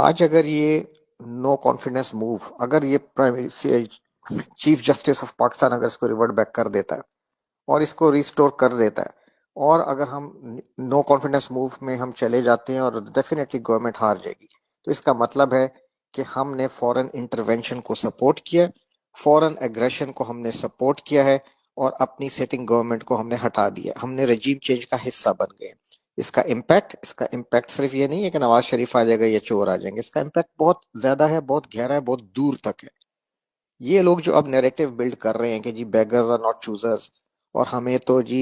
آج اگر یہ نو کانفیڈنس موو، اگر یہ چیف جسٹس آف پاکستان اگر اس کو ریورٹ بیک کر دیتا ہے اور اس کو ریسٹور کر دیتا ہے، اور اگر ہم نو کانفیڈنس موو میں ہم چلے جاتے ہیں اور ڈیفینیٹلی گورنمنٹ ہار جائے گی، تو اس کا مطلب ہے کہ ہم نے فورن انٹرونشن کو سپورٹ کیا، فورن ایگریشن کو ہم نے سپورٹ کیا ہے، اور اپنی سیٹنگ گورنمنٹ کو ہم نے ہٹا دیا، ہم نے رجیم چینج کا حصہ بن گئے۔ اس کا امپیکٹ صرف یہ نہیں ہے کہ نواز شریف آ جائے گا یا چور آ جائیں گے، اس کا امپیکٹ بہت زیادہ ہے، بہت گہرا ہے، بہت دور تک ہے۔ یہ لوگ جو اب نیریٹو بلڈ کر رہے ہیں کہ جی بیگرز آر ناٹ چوزرز، اور ہمیں تو جی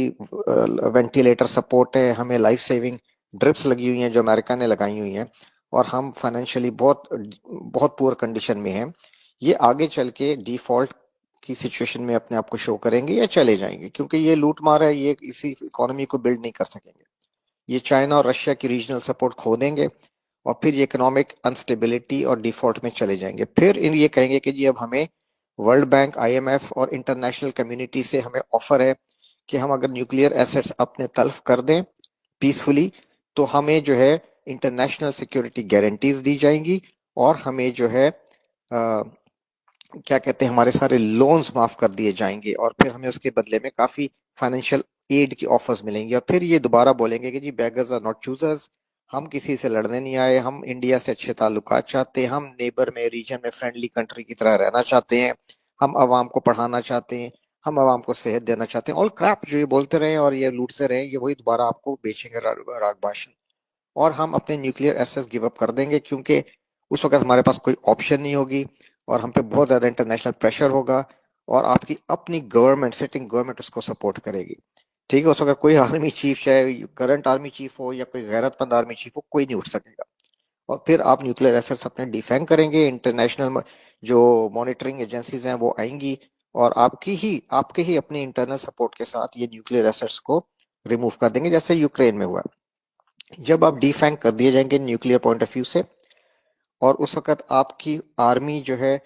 وینٹیلیٹر سپورٹ ہے، ہمیں لائف سیونگ ڈرپس لگی ہوئی ہیں جو امریکہ نے لگائی ہوئی ہیں، اور ہم فائنینشلی بہت بہت پور کنڈیشن میں ہیں، یہ آگے چل کے ڈیفالٹ کی سچویشن میں اپنے آپ کو شو کریں گے یا چلے جائیں گے، کیونکہ یہ لوٹ مار ہے، یہ اسی اکانومی کو بلڈ نہیں کر سکیں گے۔ یہ چائنا اور رشیا کی ریجنل سپورٹ کھو دیں گے، اور پھر یہ اکنامک انسٹیبلٹی اور ڈیفالٹ میں چلے جائیں گے۔ پھر یہ کہیں گے کہ جی اب ہمیں World Bank, I M F اور انٹرنیشنل کمیونٹی سے ہمیں آفر ہے کہ ہم اگر نیوکلیئر ایسٹس اپنے تلف کر دیں پیسفلی، تو ہمیں جو ہے انٹرنیشنل سیکورٹی گارنٹیز دی جائیں گی، اور ہمیں جو ہے کیا کہتے ہیں، ہمارے سارے لونز معاف کر دیے جائیں گے، اور پھر ہمیں اس کے بدلے میں کافی فائنینشیل ایڈ کی آفرز ملیں گی، اور پھر یہ دوبارہ بولیں گے کہ جی بیگرز آر ناٹ چوزرز، ہم کسی سے لڑنے نہیں آئے، ہم انڈیا سے اچھے تعلقات چاہتے ہیں، ہم نیبر میں، ریجن میں فرینڈلی کنٹری کی طرح رہنا چاہتے ہیں، ہم عوام کو پڑھانا چاہتے ہیں، ہم عوام کو صحت دینا چاہتے ہیں، آل کریپ جو یہ بولتے رہے اور یہ لوٹتے رہے، یہ وہی دوبارہ آپ کو بیچیں گے راگ باشن۔ اور ہم اپنے نیوکلیئر ایسس گیو اپ کر دیں گے، کیونکہ اس وقت ہمارے پاس کوئی آپشن نہیں ہوگی، اور ہم پہ بہت زیادہ انٹرنیشنل پریشر ہوگا، اور آپ کی اپنی گورنمنٹ، سٹنگ گورنمنٹ اس کو سپورٹ کرے گی۔ ٹھیک ہے، اس وقت کوئی آرمی چیف، چاہے کرنٹ آرمی چیف ہو یا کوئی غیرت مند آرمی چیف ہو، کوئی نہیں اٹھ سکے گا، اور پھر آپ نیوکلیئر ایسٹس اپنے ڈیفینگ کریں گے، انٹرنیشنل جو مانیٹرنگ ایجنسیز ہیں وہ آئیں گی، اور آپ کے ہی اپنے انٹرنل سپورٹ کے ساتھ یہ نیوکلیئر ایسٹس کو ریموو کر دیں گے، جیسے یوکرین میں ہوا۔ جب آپ ڈیفینگ کر دیے جائیں گے نیوکلیئر پوائنٹ آف ویو سے، اور اس وقت آپ کی آرمی جو ہے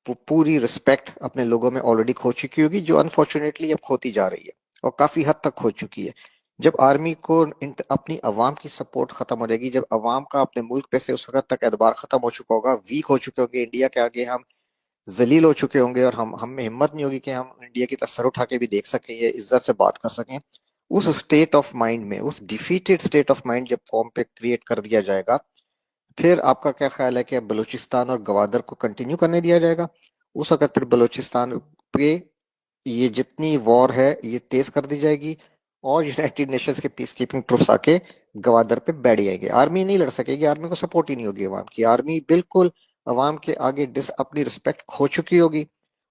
وہ پوری رسپیکٹ اپنے لوگوں میں آلریڈی کھو چکی ہوگی، جو انفارچونیٹلی اب کھوتی جا رہی ہے اور کافی حد تک کھو چکی ہے۔ جب آرمی کو اپنی عوام کی سپورٹ ختم ہو جائے گی، جب عوام کا اپنے ملک پہ سے اس وقت تک اعتبار ختم ہو چکا ہوگا، ویک ہو چکے ہوں گے، انڈیا کے آگے ہم ذلیل ہو چکے ہوں گے، اور ہم میں ہمت نہیں ہوگی کہ ہم انڈیا کی طرف سر اٹھا کے بھی دیکھ سکیں یا عزت سے بات کر سکیں، اس اسٹیٹ آف مائنڈ میں، اس ڈیفیٹڈ اسٹیٹ آف مائنڈ جب قوم پہ کریٹ کر دیا جائے گا، پھر آپ کا کیا خیال ہے کہ بلوچستان اور گوادر کو کنٹینیو کرنے دیا جائے گا؟ اس وقت پھر بلوچستان پہ یہ جتنی وار ہے یہ تیز کر دی جائے گی، اور یونائٹڈ نیشنز کے پیس کیپنگ ٹروپس آ کے گوادر پہ بیٹھ جائے گی۔ آرمی نہیں لڑ سکے گی، آرمی کو سپورٹ ہی نہیں ہوگی عوام کی، آرمی بالکل عوام کے آگے اپنی رسپیکٹ کھو چکی ہوگی،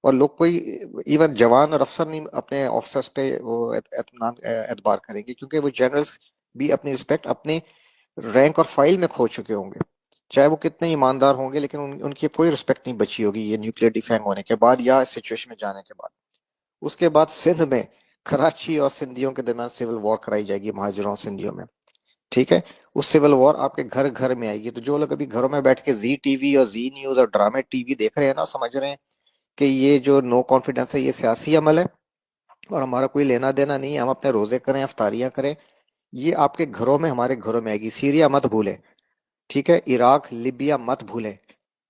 اور لوگ کوئی ایون جوان اور افسر نہیں اپنے آفیسرز پہ وہ اعتبار کریں گے، کیونکہ وہ جنرلز بھی اپنی رسپیکٹ اپنے رینک اور فائل میں کھو چکے ہوں گے، چاہے وہ کتنے ایماندار ہوں گے، لیکن ان کی کوئی رسپیکٹ نہیں بچی ہوگی یہ نیوکلیئر ڈیفینگ ہونے کے بعد یا اس سچویشن میں جانے کے بعد۔ اس کے بعد سندھ میں کراچی اور سندھیوں کے درمیان سول وار کرائی جائے گی، مہاجروں اور سندھیوں میں۔ ٹھیک ہے، اس سول وار آپ کے گھر گھر میں آئے گی، تو جو لوگ ابھی گھروں میں بیٹھ کے زی ٹی وی اور زی نیوز اور ڈرامے ٹی وی دیکھ رہے ہیں نا، سمجھ رہے ہیں کہ یہ جو نو کانفیڈنس ہے یہ سیاسی عمل ہے اور ہمارا کوئی لینا دینا نہیں ہے، ہم اپنے روزے کریں، افطاریاں کریں، یہ آپ کے گھروں میں، ہمارے گھروں میں آئے گی۔ سیریا مت بھولیں، ٹھیک ہے، عراق، لیبیا مت بھولیں،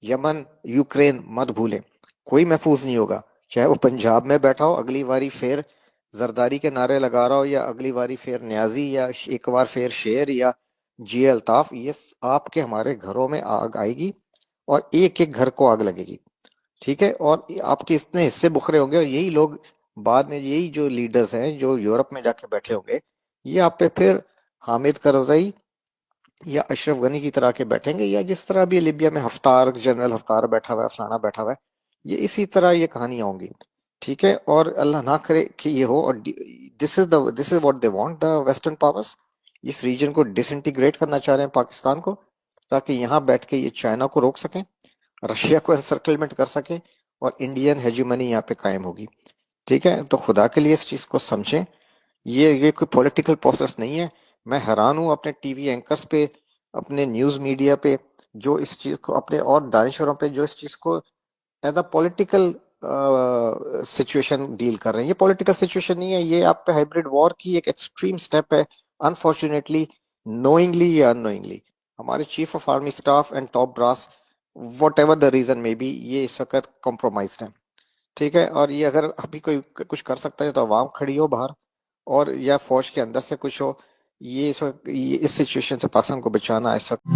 یمن، یوکرین مت بھولیں، کوئی محفوظ نہیں ہوگا، چاہے وہ پنجاب میں بیٹھا ہو اگلی باری پھر زرداری کے نعرے لگا رہا ہو، یا اگلی باری پھر نیازی، یا ایک بار پھر شیر، یا جی الطاف، یہ آپ کے ہمارے گھروں میں آگ آئے گی، اور ایک ایک گھر کو آگ لگے گی۔ ٹھیک ہے، اور آپ کے اتنے حصے بکھرے ہوں گے، اور یہی لوگ بعد میں، یہی جو لیڈرز ہیں جو یورپ میں جا کے بیٹھے ہوں گے، یہ آپ پہ پھر حامد کرزئی یا اشرف غنی کی طرح کے بیٹھیں گے، یا جس طرح بھی لیبیا میں ہفتار، جنرل ہفتار بیٹھا ہوا ہے، فلانا بیٹھا ہوا ہے، یہ اسی طرح یہ کہانیاں ہوں گی۔ ٹھیک ہے، اور اللہ نہ کرے کہ یہ ہو، اور this is what they want the western powers, اس ریجن کو ڈس انٹیگریٹ کرنا چاہ رہے ہیں پاکستان کو، تاکہ یہاں بیٹھ کے یہ چائنا کو روک سکیں، رشیا کو انسرکلمنٹ کر سکیں، اور انڈین ہیجیمنی یہاں پہ قائم ہوگی۔ ٹھیک ہے، تو خدا کے لیے اس چیز کو سمجھیں، یہ کوئی پولیٹیکل پروسیس نہیں ہے۔ میں حیران ہوں اپنے ٹی وی اینکرز پہ، اپنے نیوز میڈیا پہ، جو اس چیز کو اپنے، اور دانشوروں پہ جو اس چیز کو as a political situation deal کر رہے ہیں۔ یہ پولیٹیکل سچویشن نہیں ہے، یہ آپ پہ ہائبرڈ وار کی ایک ایکسٹریم سٹیپ ہے، انفارچونیٹلی، نوئنگلی یا ان نوئنگلی۔ ہمارے chief of army staff and top brass what ever the reason میں بھی یہ اس وقت کمپرومائزڈ ہے. ٹھیک ہے، اور یہ اگر ابھی کوئی کچھ کر سکتا ہے تو عوام کھڑی ہو باہر، اور یا فوج کے اندر سے کچھ ہو. یہ اس وقت اس سچویشن سے پاکستان کو بچانا اس وقت